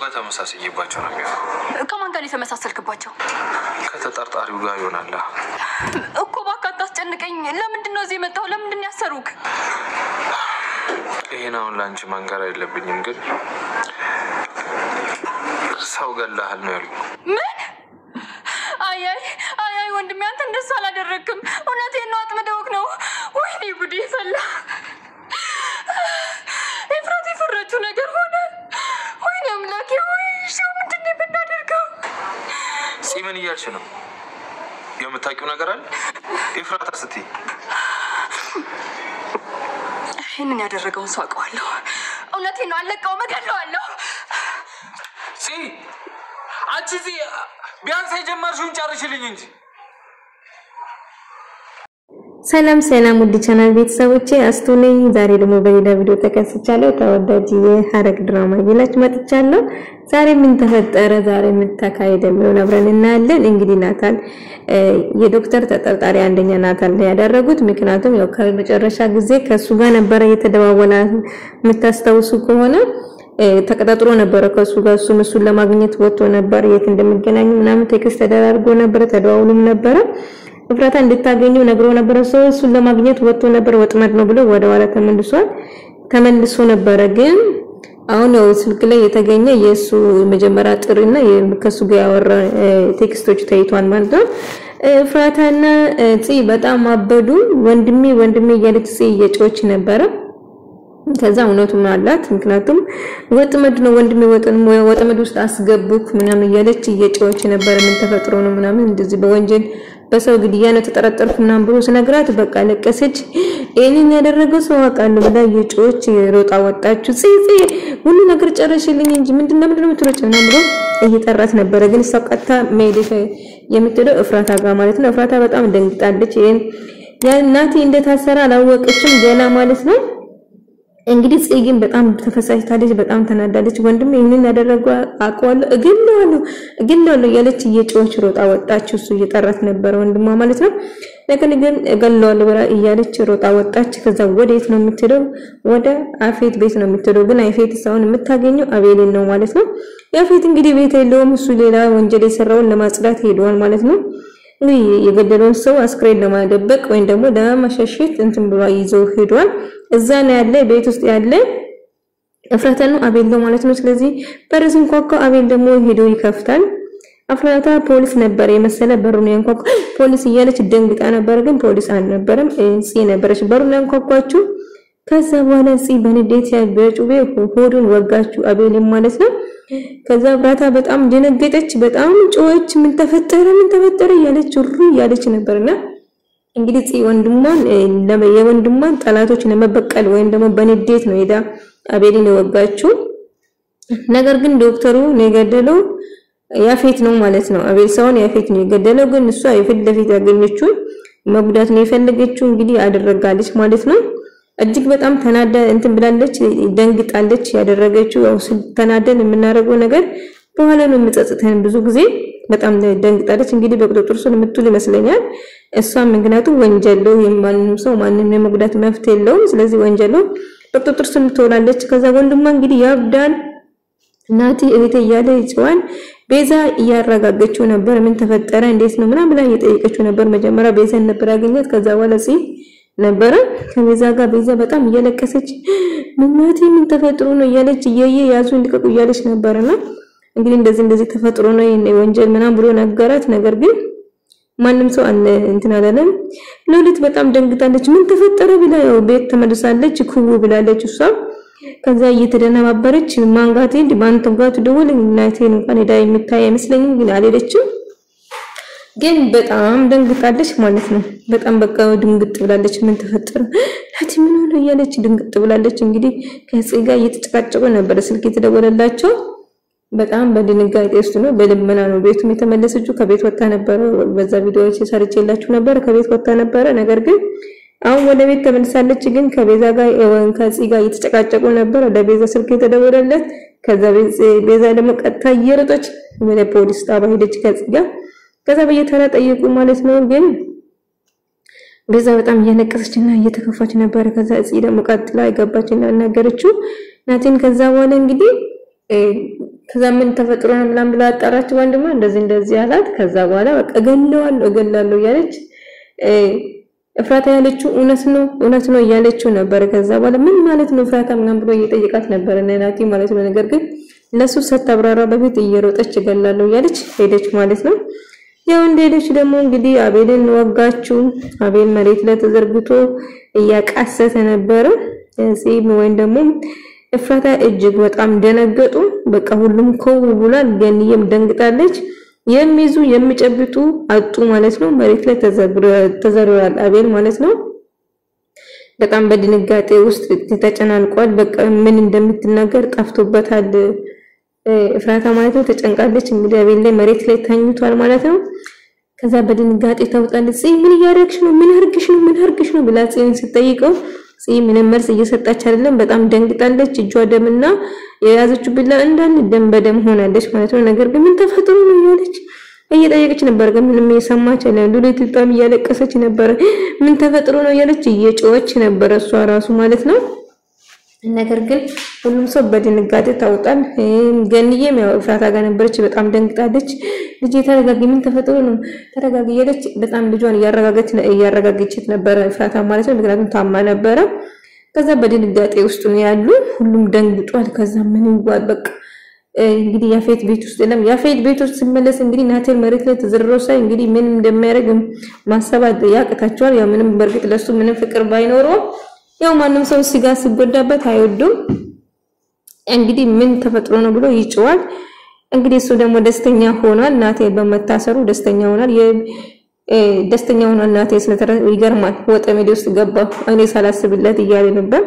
በተመሳሳይባቸው ነው የሚሆነው። ከማን ጋር የተመሳሰልክባቸው? ከተጠርጣሪው ጋር ይሆናል እኮ። እባክህ አታስጨንቀኝ። ለምንድን ነው እዚህ የመጣው? ለምንድን ነው ያሰሩክ? ይሄን አሁን ላንቺ መንገር አይለብኝም፣ ግን ሰው ገላሃል ነው ያሉኝ። ምን? አይ ወንድሜ፣ አንተ እንደሱ አላደረክም። እውነቴን ነው፣ አጥምደውክ ነው። ወይኔ ጉዴ ፈላ። ኤፍራታ የፈራችው ነገር ሆነ። ወይኔ አምላኬ፣ ወይ ሸው ምንድን ነው የምናደርገው? ምን እያልሽ ነው? የምታውቂው ነገር አለ? ኤፍራታ ስትይ ይሄንን ያደረገውን ሰው አውቀዋለሁ። እውነቴን ነው፣ አለቀው መገለዋለሁ። አንቺ ቢያንስ የጀመርሽውን ጨርሽልኝ እንጂ። ሰላም ውድ ቻናል ቤተሰቦቼ፣ አስቱ ነኝ። ዛሬ ደግሞ በሌላ ቪዲዮ ተከስቻለሁ። ተወዳጅ የሐረግ ድራማ ይላችሁ መጥቻለሁ። ዛሬ ምን ተፈጠረ፣ ዛሬ ምን ተካሄደ የሚሆን አብረን እናያለን። እንግዲህ ናታን የዶክተር ተጠርጣሪ አንደኛ ናታን ላይ ያደረጉት፣ ምክንያቱም ያው ከመጨረሻ ጊዜ ከሱ ጋር ነበር የተደዋወለ። የምታስታውሱ ከሆነ ተቀጣጥሮ ነበር ከሱ ጋር። እሱን ለማግኘት ወጥቶ ነበር። የት እንደሚገናኙ ምናምን ቴክስት ተደራርጎ ነበር፣ ተደዋውሎም ነበር። ኤፍራታ እንድታገኘው ነግሮ ነበር። እሱን ለማግኘት ወጥቶ ነበር። ወጥመድ ነው ብሎ ወደ ኋላ ተመልሶ ነበር። ግን አሁን ነው ስልክ ላይ የተገኘ የሱ መጀመሪያ ጥሪና ከሱ ጋር ያወራ ቴክስቶች ታይቷል ማለት ነው። ኤፍራታና ጽ በጣም አበዱ። ወንድሜ እያለች ጽ እየጮች ነበር። ከዛ እውነቱን አላት። ምክንያቱም ወጥመድ ነው ወንድሜ፣ ወጥመድ ውስጥ አስገቡክ ምናምን እያለች እየጮች ነበር። ምን ተፈጥሮ ነው ምናምን እንደዚህ በወንጀል በሰው ግድያ ነው ተጠረጠርኩ ምናምን ብሎ ስነግራት በቃ ለቀሰች። እኔን ያደረገው ሰው አውቃለሁ ብላ እየጮች ሮጣ ወጣች። ጽ ሁሉ ነገር ጨረሽልኝ እንጂ ምንድነው የምትሮጭ ምናምን ብሎ እየጠራት ነበር። ግን ሰቀታ ሜዲካ የምትለው ኤፍራታ ጋር ማለት ነው። ኤፍራታ በጣም ደንግጣለች። እናቴ እንደታሰረ አላወቀችም ገና ማለት ነው። እንግዲህ ጽጌን በጣም ተፈሳጭታለች፣ በጣም ተናዳለች። ወንድም ይሄንን ያደረገው አውቀዋለሁ እገለዋለሁ ያለች እየጮች ሮጣ ወጣች። እሱ እየጠራት ነበር ወንድሟ ማለት ነው። ነገር ግን እገለዋለሁ ብላ እያለች ሮጣ ወጣች። ከዛ ወዴት ነው የምትሄደው? ወደ አፌት ቤት ነው የምትሄደው። ግን አፌት ሳይሆን የምታገኘው አቤልን ነው ማለት ነው። ያፌት እንግዲህ ቤት የለውም። እሱ ሌላ ወንጀል የሰራውን ለማጽዳት ሄዷል ማለት ነው። የገደለውን ሰው አስክሬን ለማደበቅ ወይም ደግሞ ለማሸሸት እንትን ብሎ ይዘው ሄዷል። እዛ ነው ያለ ቤት ውስጥ ያለ ኤፍራታ ነው አቤል ነው ማለት ነው። ስለዚህ በረስን ኮኮ አቤል ደግሞ ሄዶ ይከፍታል። ኤፍራታ ፖሊስ ነበር የመሰለ በሩን ያንኳኳ። ፖሊስ እያለች ደንግጣ ነበር፣ ግን ፖሊስ አልነበረም። ጽ ነበረች በሩን ያንኳኳችሁ። ከዛ በኋላ ጽ በንዴት በጩቤ ሆዱን ወጋችሁ አቤል ማለት ነው። ከዛ ኤፍራታ በጣም ደነገጠች፣ በጣም ጮኸች። ምን ተፈጠረ እያለች ሩሩ እያለች ነበርና እንግዲህ ጽ የወንድሟን ጠላቶች ለመበቀል ወይም ደግሞ በንዴት ነው ሄዳ አቤልን የወጋችው። ነገር ግን ዶክተሩ ነው የገደለው ያፌት ነው ማለት ነው። አቤል ሳይሆን ያፌት ነው የገደለው። ግን እሷ የፊት ለፊት ያገኘችው መጉዳት ነው የፈለገችው። እንግዲህ አደረጋለች ማለት ነው። እጅግ በጣም ተናዳ እንትን ብላለች፣ ደንግጣለች። ያደረገችው ያው ተናደን የምናደርገው ነገር በኋላ ነው የምጸጽተን። ብዙ ጊዜ በጣም ደንግጣለች። እንግዲህ በቁጥጥር ስር የምትውል ይመስለኛል። እሷም ምክንያቱም ወንጀል ነው፣ የማንንም ሰው ማንንም የመጉዳት መብት የለውም። ስለዚህ ወንጀል ነው፣ በቁጥጥር ስር ትውላለች። ከዛ ወንድሟ እንግዲህ ያብዳል። እናቴ እህቴ እያለ ይጽዋን ቤዛ እያረጋገችው ነበር። ምን ተፈጠረ እንዴት ነው ምናምን ብላ እየጠየቀችው ነበር። መጀመሪያ ቤዛን ነበር ያገኛት። ከዛ በኋላ ጽ ነበር ከቤዛ ጋር ቤዛ በጣም እየለቀሰች እናቴ ምን ተፈጥሮ ነው እያለች ያዙን ልቀቁ እያለች ነበርና እንግዲህ እንደዚህ ተፈጥሮ ነው ወንጀል ምናምን ብሎ ነገራት። ነገር ግን ማንም ሰው እንትን አላለም። ሎሊት በጣም ደንግጣለች። ምን ተፈጠረ ብላ ያው ቤት ተመልሳለች። ኩቡ ብላለች እሷ። ከዛ እየተደናባበረች ማንጋቴ ባንተጋቱ ደወል እናቴን እንኳን ሄዳ የምታይ አይመስለኝም፣ ግን አልሄደችም። ግን በጣም ደንግጣለች ማለት ነው። በጣም በቃ ድንግጥ ብላለች። ምን ተፈጠረ እናቴ ምን ሆነ እያለች ድንግጥ ብላለች። እንግዲህ ከጽጌ ጋር እየተጨቃጨቁ ነበር። ስልክ የተደወለላቸው በጣም በድንጋጤ ውስጥ ነው። በልመና ነው ቤቱም የተመለሰችው። ከቤት ወጣ ነበር። በዛ ቪዲዮዎች ሰርቼላችሁ ነበር። ከቤት ወጣ ነበር። ነገር ግን አሁን ወደ ቤት ተመልሳለች። ግን ከቤዛ ጋር ከጽጌ ጋር እየተጨቃጨቁ ነበር። ለቤዛ ስልክ የተደወለለት። ከዛ ቤዛ ደግሞ ቀጥታ እየሮጠች ወደ ፖሊስ ጣቢያ ሄደች ከጽጌ ጋር። ከዛ በየተራ ጠየቁ ማለት ነው። ግን ቤዛ በጣም እየነቀሰችና እየተከፋች ነበር። ከዛ ጽጌ ደግሞ ቀጥላ ገባችና አናገረችው ናቲን። ከዛ በኋላ እንግዲህ ከዛ ምን ተፈጥሮ ነው ምናምን ብላ አጣራች ወንድሟ እንደዚህ አላት ከዛ በኋላ በቃ እገላለሁ ያለች እፍራታ ያለችው እውነት ነው ያለችው ነበር ከዛ በኋላ ምን ማለት ነው እፍራታ ምናምን ብሎ እየጠየቃት ነበር ናቲ ማለት ነው ነገር ግን ለሱ ሰጣብራራ በፊት እየሮጠች እገላለሁ ያለች ሄደች ማለት ነው ያው እንደሄደች ደግሞ እንግዲህ አቤልን ወጋችሁ አቤል መሬት ላይ ተዘርግቶ እያቃሰተ ነበር ሲም ወይን ደግሞ እፍራታ እጅግ በጣም ደነገጡ በቃ ሁሉም ኮው ብሏል ገንየም ደንግጣለች የሚይዙ የሚጨብጡ አጡ ማለት ነው መሬት ላይ ተዘርሯል አቤል ማለት ነው በጣም በድንጋጤ ውስጥ ተጨናንቋል በቃ ምን እንደምትናገር ጠፍቶበታል እፍራታ ማለት ነው ተጨንቃለች እንግዲህ አቤል ላይ መሬት ላይ ተኝቷል ማለት ነው ከዛ በድንጋጤ ተውጣለች ምን ያረክሽ ነው ምን አርግሽ ነው ብላ ጽዮን ስትጠይቀው ምንም መልስ እየሰጣች አይደለም በጣም ደንግጣለች እጇ ደምና የያዘችው ቢላ እንዳን ደም በደም ሆናለች ማለት ነው ነገር ግን ምን ተፈጥሮ ነው ያለች እየጠየቀች ነበር ግን ምንም የሰማች አይደለም ሉሊት በጣም እያለቀሰች ነበር ምን ተፈጥሮ ነው ያለች እየጮኸች ነበር እሷ ራሱ ማለት ነው ነገር ግን ሁሉም ሰው በድንጋጤ ታውጣል ገንዬም ያው እፍራታ ጋር ነበረች በጣም ደንግጣለች ልጅ ተረጋጊ ምን ተፈጥሮ ነው ተረጋጊ ያለች በጣም ልጇን እያረጋገችት ነበር እፍራታ ማለት ነው ምክንያቱም ታማ ነበር ከዛ በድንጋጤ ውስጥ ነው ያሉ ሁሉም ደንግጧል ከዛ ምን ይዋል በቃ እንግዲህ ያፌት ቤት ውስጥ የለም ያፌት ቤት ውስጥ ሲመለስ እንግዲህ ናቴል መሬት ላይ ተዘርሮ ሳይ እንግዲህ ምን እንደሚያደርግ ማሰባት ያቅታቸዋል ያው ምንም በርግጥ ለሱ ምንም ፍቅር ባይኖረው ያው ማንንም ሰው ሲጋ ሲጎዳበት አይወዱም እንግዲህ ምን ተፈጥሮ ነው ብሎ ይጫዋል እንግዲህ እሱ ደግሞ ደስተኛ ሆኗል ናቴል በመታሰሩ ደስተኛ ሆኗል ደስተኛ ሆኗል ናቴል ስለተረ ይገርማል ወጠመድ ውስጥ ገባ እኔ ሳላስብለት ይያለ ነበር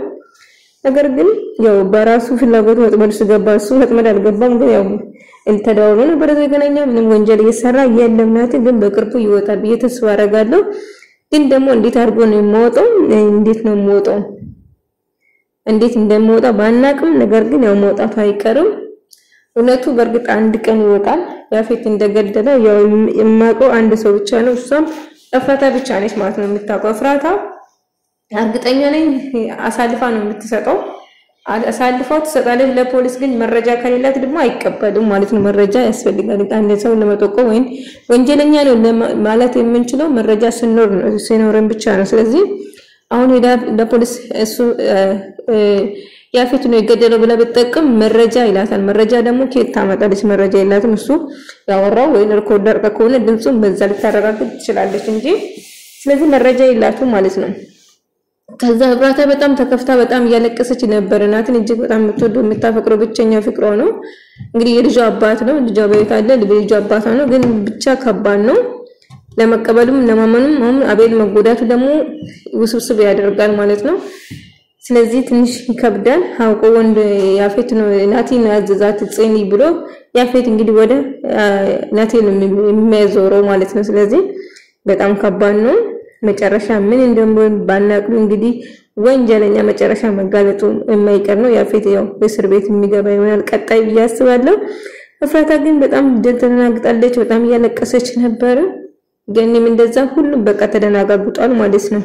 ነገር ግን ያው በራሱ ፍላጎት ወጥመድ ውስጥ ገባ እሱ ወጥመድ አልገባም ግን ያው እንተዳውሎ ነበር ተገናኛ ምንም ወንጀል እየሰራ የለም ናቴል ግን በቅርቡ ይወጣል በተስፋ አረጋለሁ ግን ደግሞ እንዴት አድርጎ ነው የሚወጣው እንዴት እንደሚወጣ ባናቅም ነገር ግን ያው መውጣቱ አይቀርም እውነቱ በርግጥ አንድ ቀን ይወጣል ያፌት እንደገደለ ያው የማቀው አንድ ሰው ብቻ ነው እሷም እፍራታ ብቻ ነች ማለት ነው የምታውቀው እፍራታ እርግጠኛ ነኝ አሳልፋ ነው የምትሰጠው አሳልፋው ትሰጣለች ለፖሊስ ግን መረጃ ከሌላት ደግሞ አይቀበሉም ማለት ነው መረጃ ያስፈልጋል አንድ ሰው ለመጠቆም ወይ ወንጀለኛ ነው ማለት የምንችለው መረጃ ሲኖረን ብቻ ነው ስለዚህ አሁን ሄዳ ለፖሊስ እሱ ያፌት ነው የገደለው ብላ በተጠቀም መረጃ ይላታል መረጃ ደግሞ ከየት ታመጣለች መረጃ የላትም እሱ ያወራው ወይ ሪኮርደር ከሆነ ድምጹን በዛ ልታረጋግጥ ትችላለች እንጂ ስለዚህ መረጃ የላትም ማለት ነው ከዛ እፍራታ በጣም ተከፍታ በጣም ያለቀሰች ነበር ናትን እጅግ በጣም የምትወደው የምታፈቅረው ብቸኛው ፍቅሯ ነው እንግዲህ የልጇ አባት ነው ልጇ በቤት አለ ልጇ አባት ነው ግን ብቻ ከባድ ነው ለመቀበሉም ለማመኑም አሁን አቤል መጎዳቱ ደግሞ ውስብስብ ያደርጋል ማለት ነው ስለዚህ ትንሽ ይከብዳል አውቆ ወንድ ያፌት ነው ናቲ ነው ያዘዛት ጽኒ ብሎ ያፌት እንግዲህ ወደ ናቲ ነው የሚያዞረው ማለት ነው ስለዚህ በጣም ከባድ ነው መጨረሻ ምን እንደሆነ ባናቅሉ እንግዲህ ወንጀለኛ መጨረሻ መጋለጡ የማይቀር ነው ያፌት ያው በእስር ቤት የሚገባ ይሆናል ቀጣይ ያስባለሁ እፍራታ ግን በጣም ተደናግጣለች በጣም ያለቀሰች ነበር ገኒም እንደዛ ሁሉ በቃ ተደናጋግጧል ማለት ነው